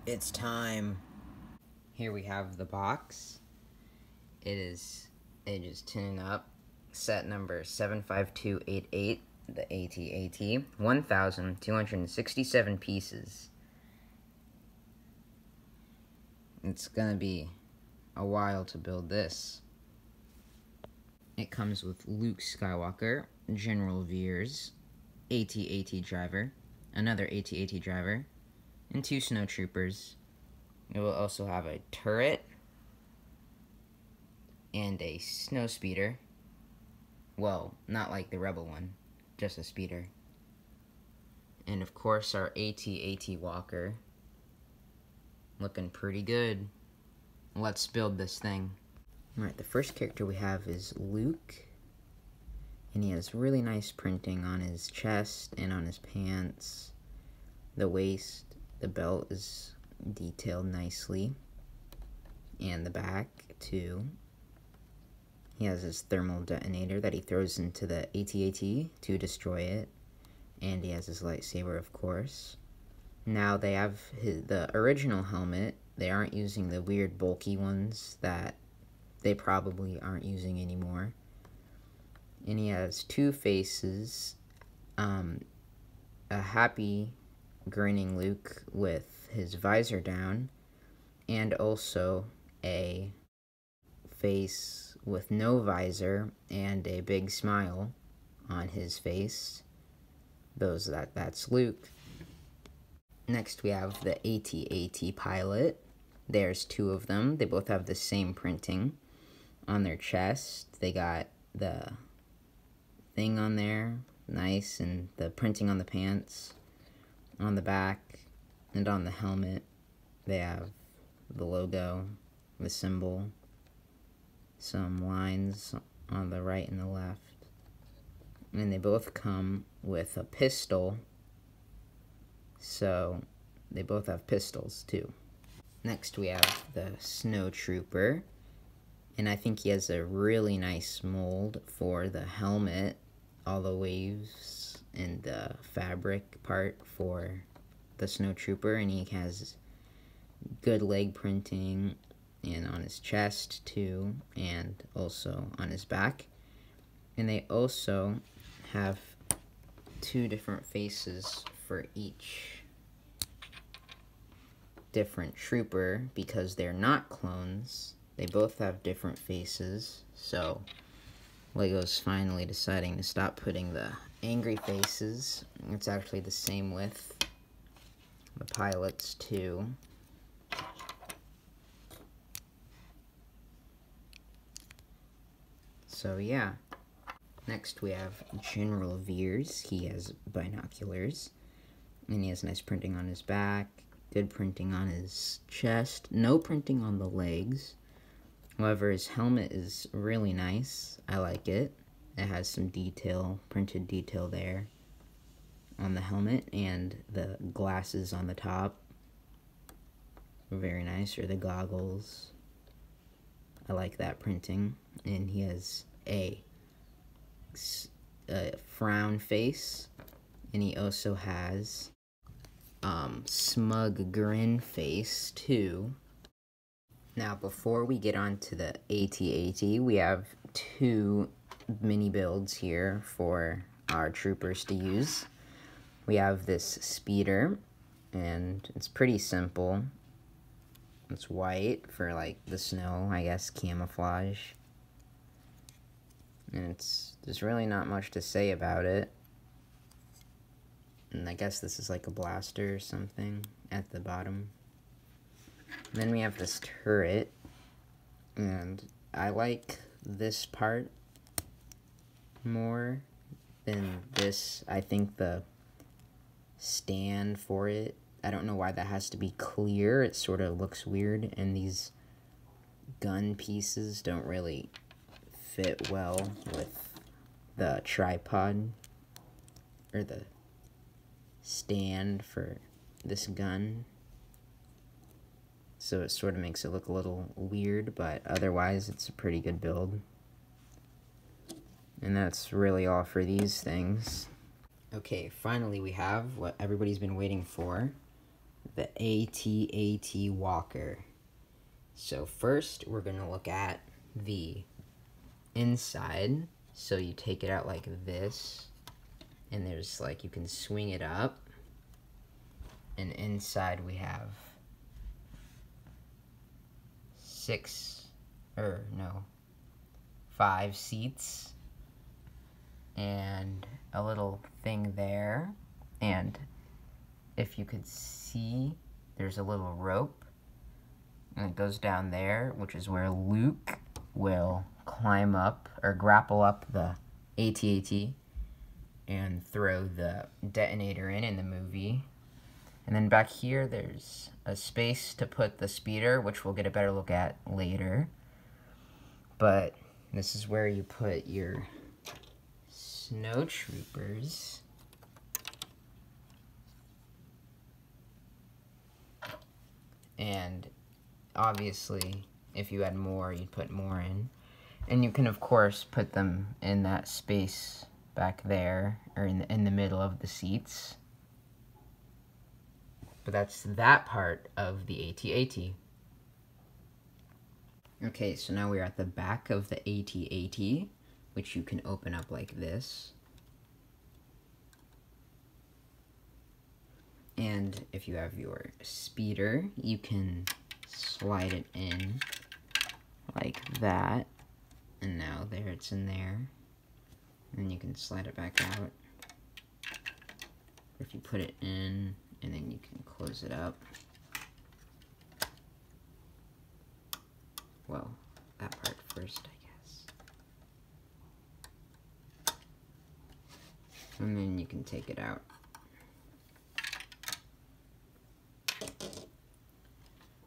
It's time. Here we have the box. It is tinted up. Set number 75288, the AT-AT, 1,267 pieces. It's gonna be a while to build this. It comes with Luke Skywalker, General Veers, AT-AT driver, another AT-AT driver, and 2 snowtroopers. It will also have a turret and a snow speeder. Well, not like the Rebel one, just a speeder. And of course our AT-AT walker. Looking pretty good. Let's build this thing. Alright, the first character we have is Luke. And he has really nice printing on his chest and on his pants. The waist, the belt is detailed nicely. And the back, too. He has his thermal detonator that he throws into the AT-AT to destroy it. And he has his lightsaber, of course. Now they have the original helmet. They aren't using the weird bulky ones that they probably aren't using anymore. And he has 2 faces. A happy, grinning Luke with his visor down. And also a face with no visor and a big smile on his face. That's Luke. Next we have the AT-AT pilot. There's 2 of them. They both have the same printing on their chest. They got the thing on there, nice, and the printing on the pants, on the back, and on the helmet. They have the logo, the symbol, some lines on the right and the left. And they both come with a pistol, so they both have pistols too. Next we have the Snow Trooper, and I think he has a really nice mold for the helmet, all the waves and the fabric part for the Snow Trooper, and he has good leg printing and on his chest too, and also on his back. And they also have 2 different faces for each different trooper because they're not clones. They both have different faces, so Lego's finally deciding to stop putting the angry faces. It's actually the same with the pilots too. So yeah. Next we have General Veers. He has binoculars, and he has nice printing on his back, good printing on his chest, no printing on the legs. However, his helmet is really nice. I like it. It has some detail, printed detail there on the helmet, and the glasses on the top are very nice, or the goggles. I like that printing. And he has a frown face, and he also has smug grin face too. Now before we get on to the AT-AT, we have 2 mini builds here for our troopers to use. We have this speeder, and it's pretty simple. It's white for like the snow, I guess, camouflage. And there's really not much to say about it. And I guess this is like a blaster or something at the bottom. And then we have this turret, and I like this part more than this. I think the stand for it, I don't know why that has to be clear. It sort of looks weird, and these gun pieces don't really fit well with the tripod or the stand for this gun. So it sort of makes it look a little weird, but otherwise it's a pretty good build. And that's really all for these things. Okay, finally we have what everybody's been waiting for, the AT-AT Walker. So first, we're going to look at the inside. So you take it out like this, and there's like, you can swing it up. And inside we have 5 seats and a little thing there. And if you could see, there's a little rope, and it goes down there, which is where Luke will climb up or grapple up the AT-AT and throw the detonator in the movie. And then back here, there's a space to put the speeder, which we'll get a better look at later. But this is where you put your snow troopers. And obviously, if you had more, you'd put more in. And you can, of course, put them in that space back there, or in the middle of the seats. But that's that part of the AT-AT. Okay, so now we're at the back of the AT-AT, which you can open up like this. And if you have your speeder, you can slide it in like that. And now there, it's in there. And you can slide it back out. If you put it in, and then you can close it up. Well, that part first, I guess. And then you can take it out.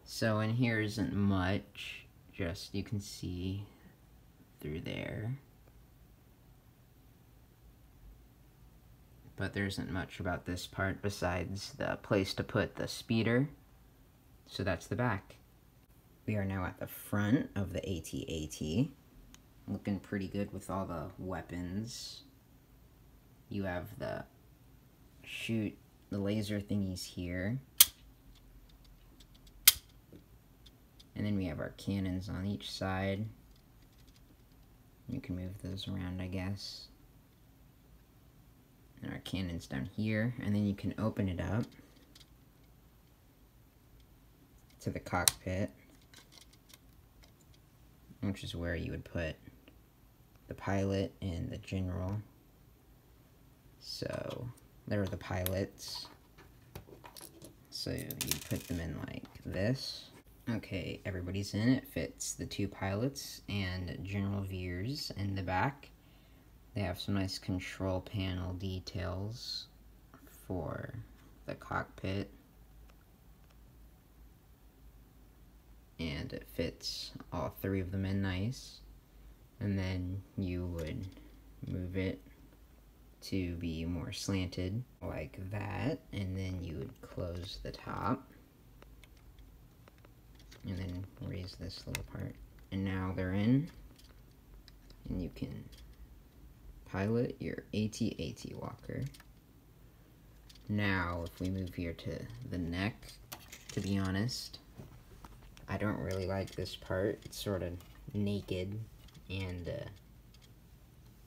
So in here isn't much, just you can see through there. But there isn't much about this part besides the place to put the speeder. So that's the back. We are now at the front of the AT-AT. Looking pretty good with all the weapons. You have the laser thingies here. And then we have our cannons on each side. You can move those around, I guess. And our cannons down here, and then you can open it up to the cockpit, which is where you would put the pilot and the general. So there are the pilots. So you put them in like this. Okay, everybody's in. It fits the 2 pilots and General Veers in the back. They have some nice control panel details for the cockpit. And it fits all 3 of them in nice. And then you would move it to be more slanted like that. And then you would close the top. And then raise this little part. And now they're in. And you can pilot your AT-AT Walker. Now, if we move here to the neck, to be honest, I don't really like this part. It's sort of naked, and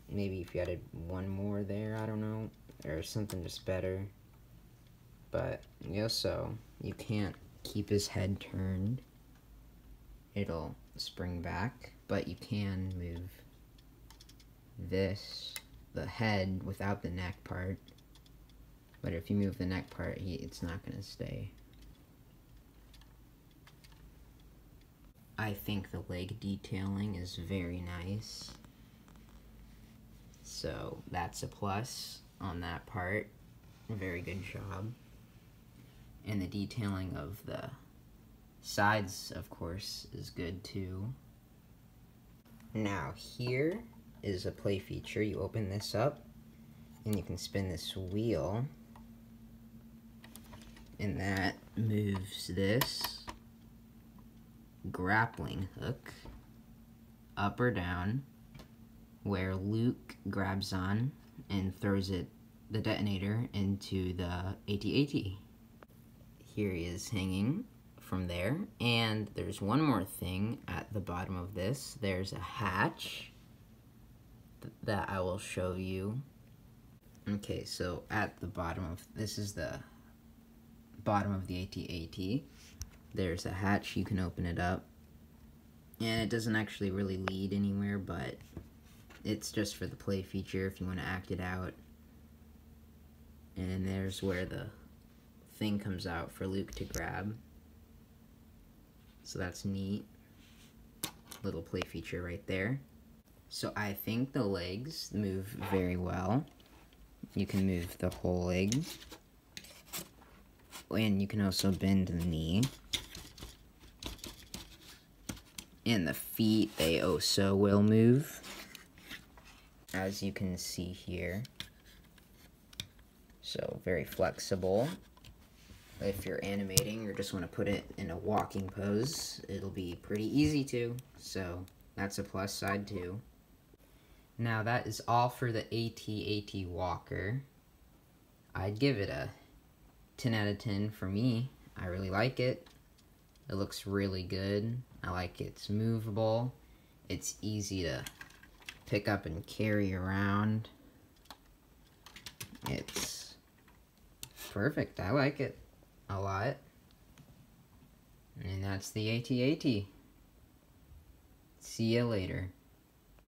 maybe if you added one more there, I don't know, or something just better. But also, you can't keep his head turned. It'll spring back, but you can move this, the head, without the neck part. But if you move the neck part, it's not going to stay. I think the leg detailing is very nice. So that's a plus on that part. Very good job. And the detailing of the sides, of course, is good too. Now here is a play feature. You open this up and you can spin this wheel, and that moves this grappling hook up or down, where Luke grabs on and throws the detonator into the AT-AT. Here he is hanging from there. And there's one more thing at the bottom of this. There's a hatch that I will show you. Okay, so at the bottom of, this is the bottom of the AT-AT. There's a hatch, you can open it up. And it doesn't actually really lead anywhere, but it's just for the play feature if you want to act it out. And there's where the thing comes out for Luke to grab. So that's neat. Little play feature right there. So I think the legs move very well. You can move the whole leg. And you can also bend the knee. And the feet, they also will move. As you can see here. So very flexible. If you're animating or just want to put it in a walking pose, it'll be pretty easy to. So that's a plus side too. Now that is all for the AT-AT walker. I'd give it a 10 out of 10 for me. I really like it. It looks really good. I like it's movable. It's easy to pick up and carry around. It's perfect. I like it a lot. And that's the AT-AT. See ya later.